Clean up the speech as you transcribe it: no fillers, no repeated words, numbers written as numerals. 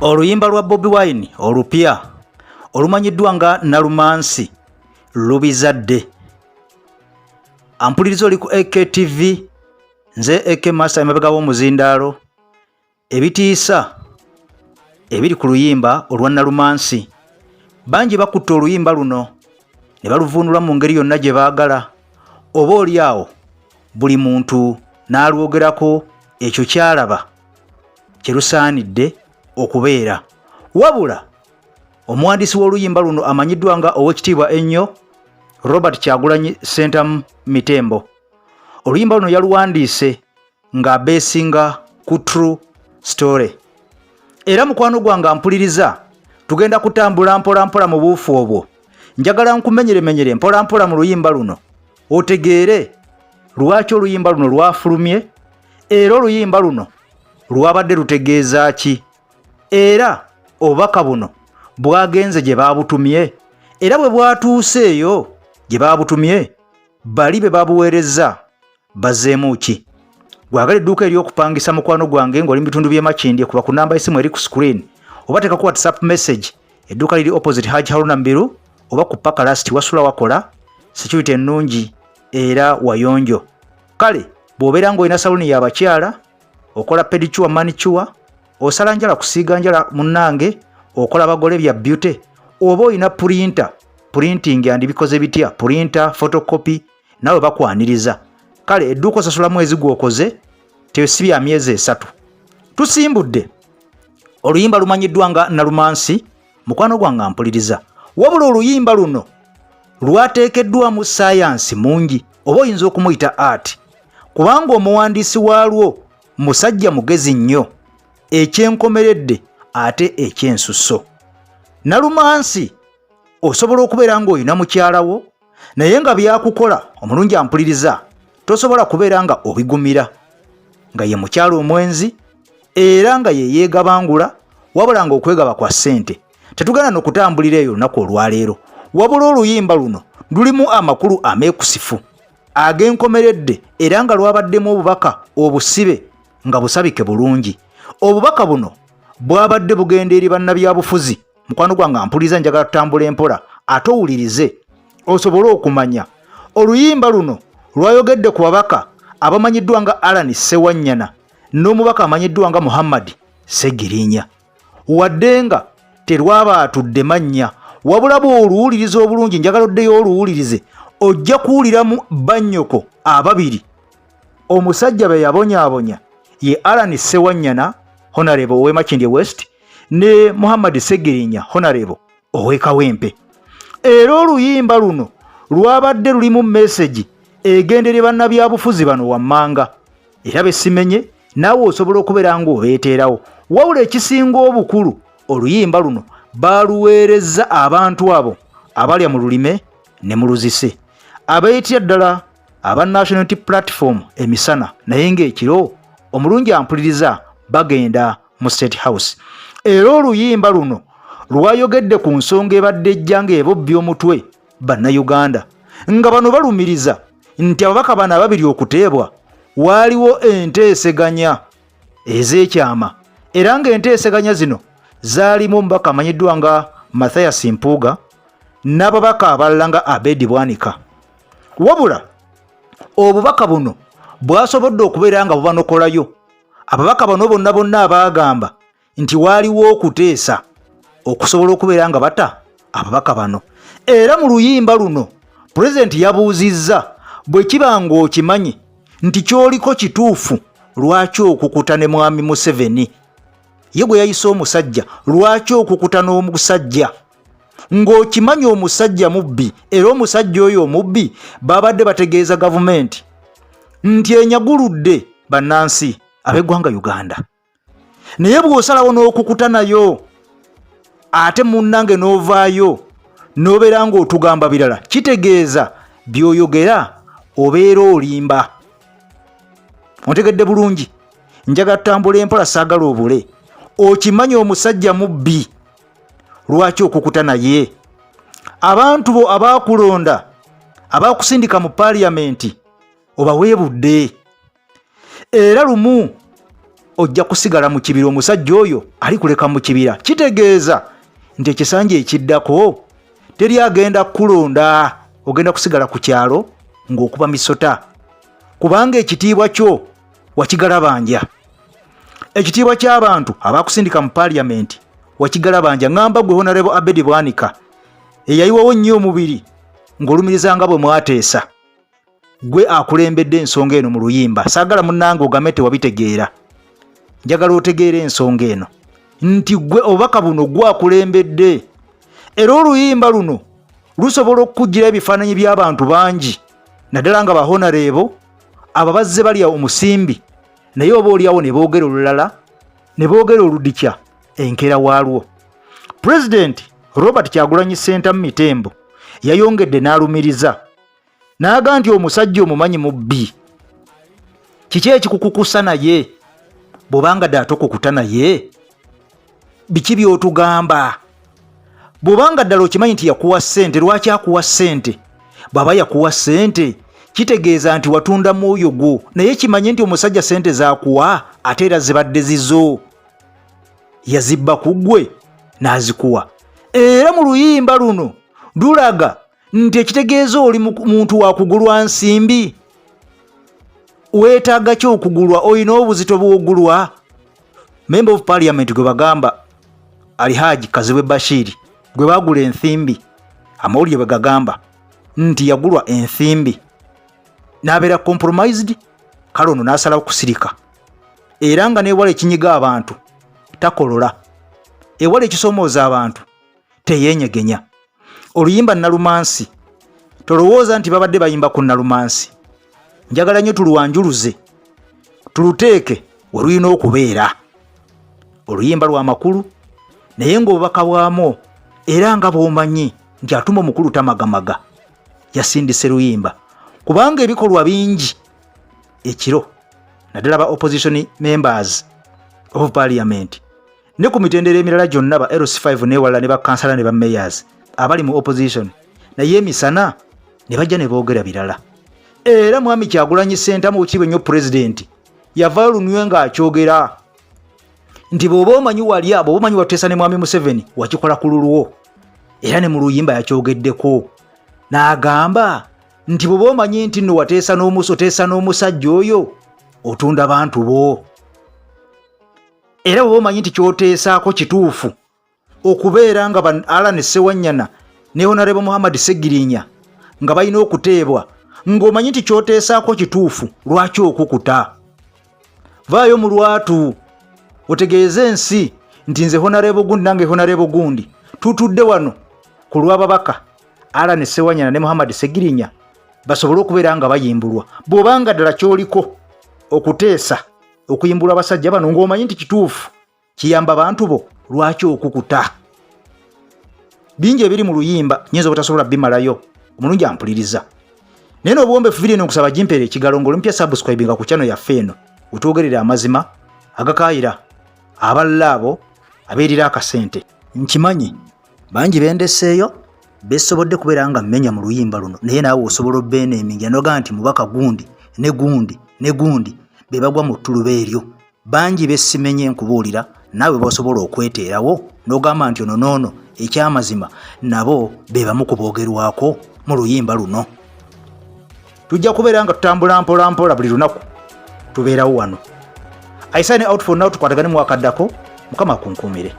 Oluyimba lwa Bobi Wine olupya olumanyiddwa nga Nalumansi lubizadde. Ampulirizo oli ku AKTV, nze AK Master emabega w'omuzindaalo. Ebitiisa ebiri ku luyimba olwa Nalumansi. Bangi bakutte oluyimba luno ne baluvuunula mu ngeri yonna gye baagala. Oba oli awo buli muntu n'alwogerako ekyo kyalaba kye lusaanidde okubeera. Wabula omuwandiisi w'oluyimba luno amanyiddwa nga Oweekitiibwa ennyo Robert Kyagulanyi Ssentamu Mitembo. Oluyimba luno yaluwandiise ng'abeesinga ku true story. Era mukwano gwange ampuliriza, tugenda kutambula mpola mpola mu buufu obwo. Njagala nkumenyeremenyere mpola mpola mu luyimba luno otegeere lwaki oluyimba luno lwafulumye, era oluyimba luno lwabadde lutegeeza ki, era obubaka buno bwagenze gye baabutumye, era bwe bwatuuse eyo gye baabutumye bali be babuweereza bazzeemu ki. Gwagala edduuka ery'okupangisa mukwano gwange ng'oli mu bitundu by'e Makindye, kuba ku namba y'essimu eri ku screen, oba teeka ku WhatsApp message. Edduuka liri opposite Haji Haruna Mbiru, oba ku Paka Lasti wasula wakola security ennungi era wayonjo. Kale bw'obeera ng'olina saluni y'abakyala, okola pedicure manicure, osala njala kusiiga njala munnange, okola bagole bya beauty, oba olina printing and bikoze bitya, printer, photocopy, nawe bakwaniriza. Kale edduuka osasula mwezi gw'okoze tesi bya myezi 3. Tusimbudde oluyimba lumanyiddwa nga Nalumansi, mukwano gwange ampuliriza. Wabula oluyimba luno lwateekeddwamu science mungi, oba oyinza okumuyita art, kubanga omuwandiisi waalwo musajja mugezi nnyo, ekyenkomeredde ate ekyensusso. Nalumansi osobola okubeera ng'olina mukyalawo naye nga byakukola, omulungi ampuliriza, tosobola kubeera nga obigumira, nga ye mukyala omwenzi era nga ye yeegabangula, wabula nga okwegaba kwa ssente. Tetugana n'okutambulira eyo olunaku olwaleero, wabula oluyimba luno lulimu amakulu ameekusifu ag'enkomeredde era nga lwabaddemu obubaka obusibe nga busabike bulungi. Obubaka buno bwabadde bugenda eri bannabyabufuzi. Mukwano gwange ampuliriza, njagala tutambula empola ate owulirize osobole okumanya. Oluyimba luno lwayogedde ku babaka abamanyiddwa nga Allan Ssewanyana n'omubaka amanyiddwa nga Muhammad Ssegirinya, wadde nga terwabaatudde mannya, wabula bw'oluwuliriza obulungi, njagala oddeyo oluwulirize, ojja kuwuliramu bannyoko ababiri. Omusajja be yabonyaabonya ye Allan Ssewanyana Honorable ow'e Makindye West ne Muhammad Ssegirinya Honorable ow'e Kawempe. Era oluyimba luno lwabadde lulimu message egendere bannabyabufuzi bano wammanga, era besimenye naawe osobola okubeera ng'obeeteerawo. Wabula ekisinga obukulu, oluyimba luno baaluweereza abantu abo abalya mu lulime ne mu luzise, abeeyitira ddala aba National Unity Platform emisana, naye ng'ekiro omulungi ampuliriza bagenda mu State House. Era oluyimba luno lwayogedde ku nsonga ebadde ejja ng'ebobbya omutwe bannayuganda, nga bano balumiriza nti ababaka bano ababiri okuteebwa waaliwo enteeseganya ez'ekyama, era ng'enteeseganya zino zaalimu omubaka amanyiddwa nga Mathias Mpuuga n'ababaka abalala nga Abedi Bwanika. Wabula obubaka buno bwasobodde okubeera nga bubanokolayo ababaka bano bonna bonna abaagamba nti waaliwo okuteesa okusobola okubeera nga bata ababaka bano. Era mu luyimba luno Pulezidenti yabuuzizza, bwe kiba ng'okimanyi nti kyoliko kituufu, lwaki okukuta ne Mwami Museveni? Ye gwe yayise omusajja, lwaki okukuta n'omusajja ng'okimanyi omusajja mubbi, era omusajja oyo omubbi babadde bategeeza gavumenti nti enyaguludde bannansi ab'eggwanga Uganda. Naye bw'osalawo n'okukuta nayo ate munnange n'ovaayo n'obeera ng'otugamba birala, kitegeeza by'oyogera obeera olimba. Ontegedde bulungi? Njagala tutambula empola, saagala obule. Okimanyi omusajja mubbi, lwaki okukuta naye? Abantu bo abaakulonda, abaakusindika mu paaliyamenti, obaweebudde. Era lumu ojja kusigala mu kibira omusajja oyo ali kuleka mu kibira. Kitegeeza nti ekisanja ekiddako teri agenda kulonda, ogenda kusigala ku kyalo ng'okuba misota, kubanga ekitiibwa kyo wakigalabanja. Ekitiibwa ky'abantu abakusindika mu paaliyamenti wakigalabanja. Ngamba gwe Honorable Abedi Bwanika eyayiwawo nnyo omubiri ng'olumirizanga bwe mwateesa, gwe akulembedde ensonga eno mu Luyimba. Saagala munnange ogamete wabitegeera, njagala otegeera ensonga eno nti gwe obubaka buno gwakulembedde. Era Oluyimba luno lusobola okukujjira ebifaananyi by'abantu bangi, naddala nga bahonareebo abo bazze balya omusimbi, naye oba oliawo ne boogera olulala, ne boogera oludikya enkeera waalwo. Pulezidenti Robert Kyagulanyi Ssentamu Mitembo yayongedde n'alumiriza n'aga nti omusajja omumanyi mubbi. Kiki ekikukukusa naye? Bw'obanga ddala tokukuta naye, biki by'otugamba? Bw'obanga ddala okimanyi nti yakuwa ssente, lwaki akuwa ssente? Bw'aba yakuwa ssente kitegeeza nti watunda mwoyo gwo, naye kimanye nti omusajja ssente z'akuwa ate era zibadde zizo, yazibba ku ggwe n'azikuwa. Era mu Luyimba luno lulaga nti ekitegeeza oli muntu wa kugulwa nsimbi. Weetaaga ki okugulwa? Olina obuzito bw'ogulwa? Member of Parliament gwe bagamba Alhaji Kaziwe Bashiri gwe bagula ensimbi, amawulire bwe gagamba nti yagulwa ensimbi n'abeera compromised, kale ono n'asalawo kusirika. Era nga n'ewala ekinyiga abantu takolola, ewala ekisoomooza abantu teyeenyegenya. Oluyimba Nalumansi tolowooza nti babadde bayimba ku Nalumansi. Njagala nnyo tuluwanjuluze, tuluteeke we lulina okubeera. Oluyimba lwa makulu, naye ng'obubaka bwamu era nga bw'omanyi nti atuma omukulu tamagamaga yasindise Luyimba, kubanga ebikolwa bingi ekiro, naddala ba opposition members of parliament ne ku mitendera emirala gyonna ba LC5 n'ewalala ne bakansala ne ba mayors abali mu opposition, naye emisana ne bajja ne boogera birala. Era mwami Kyagulanyi Ssentamu okibe nnyo pulezidenti yavaayo lunwe ng'akyogera nti bw'oba omanyi wali abo, bw'oba omanyi wateesa ne mwami Museveni wakikola ku lulwo. Era ne mu Luyimba yakyogeddeko n'agamba nti bw'oba omanyi nti nno wateesa oteesa n'omusajja oyo otunda bantu bo. Era bw'oba omanyi nti kyoteesaako kituufu okubeera nga Alan Ssewanyana ne Honorable Muhammad Segirinya nga balina okuteebwa, ng'omanyi nti kyoteesaako kituufu, lwaki okukuta? Vaayo mu lwatu otegeeze ensi nti nze Honorable gundi nange Honorable gundi tutudde wano ku lw'ababaka Alan Ssewanyana ne Muhammad Segirinya basobole okubeera nga bayimbulwa. Bw'obanga ddala kyoliko okuteesa okuyimbulwa abasajja bano ng'omanyi nti kituufu kiyamba bantu bo, lwaki okukuta? Bingi ebiri mu Luyimba nyinza obutasobola bimalayo, omulungi ampuliriza. Naye n'obuwombe fuviri eno nkusaba jimpeera ekigalo ng'olimpya subscribe nga ku channel yaffe eno wetwogerera amazima agakaayira abalala abo abeerira akasente. Nkimanyi bangi bendeseeyo besobodde kubeera nga mmenya mu Luyimba luno, naye naawe osobola obbeneeminga noga nti mubaka gundi ne gundi ne gundi be bagwa mu ttuluba eryo. Bangi besimenye nkubuulira, naawe bosobola okweteerawo n'ogamba nti ono noono ekyamazima nabo be bamu ku boogerwako mu Luyimba luno. Tujja kubeera nga tutambula mpola mpola buli lunaku tubeerawo wano. I sign out for now. Tukwatagane mu wakaddako. Mukama kunkuumire.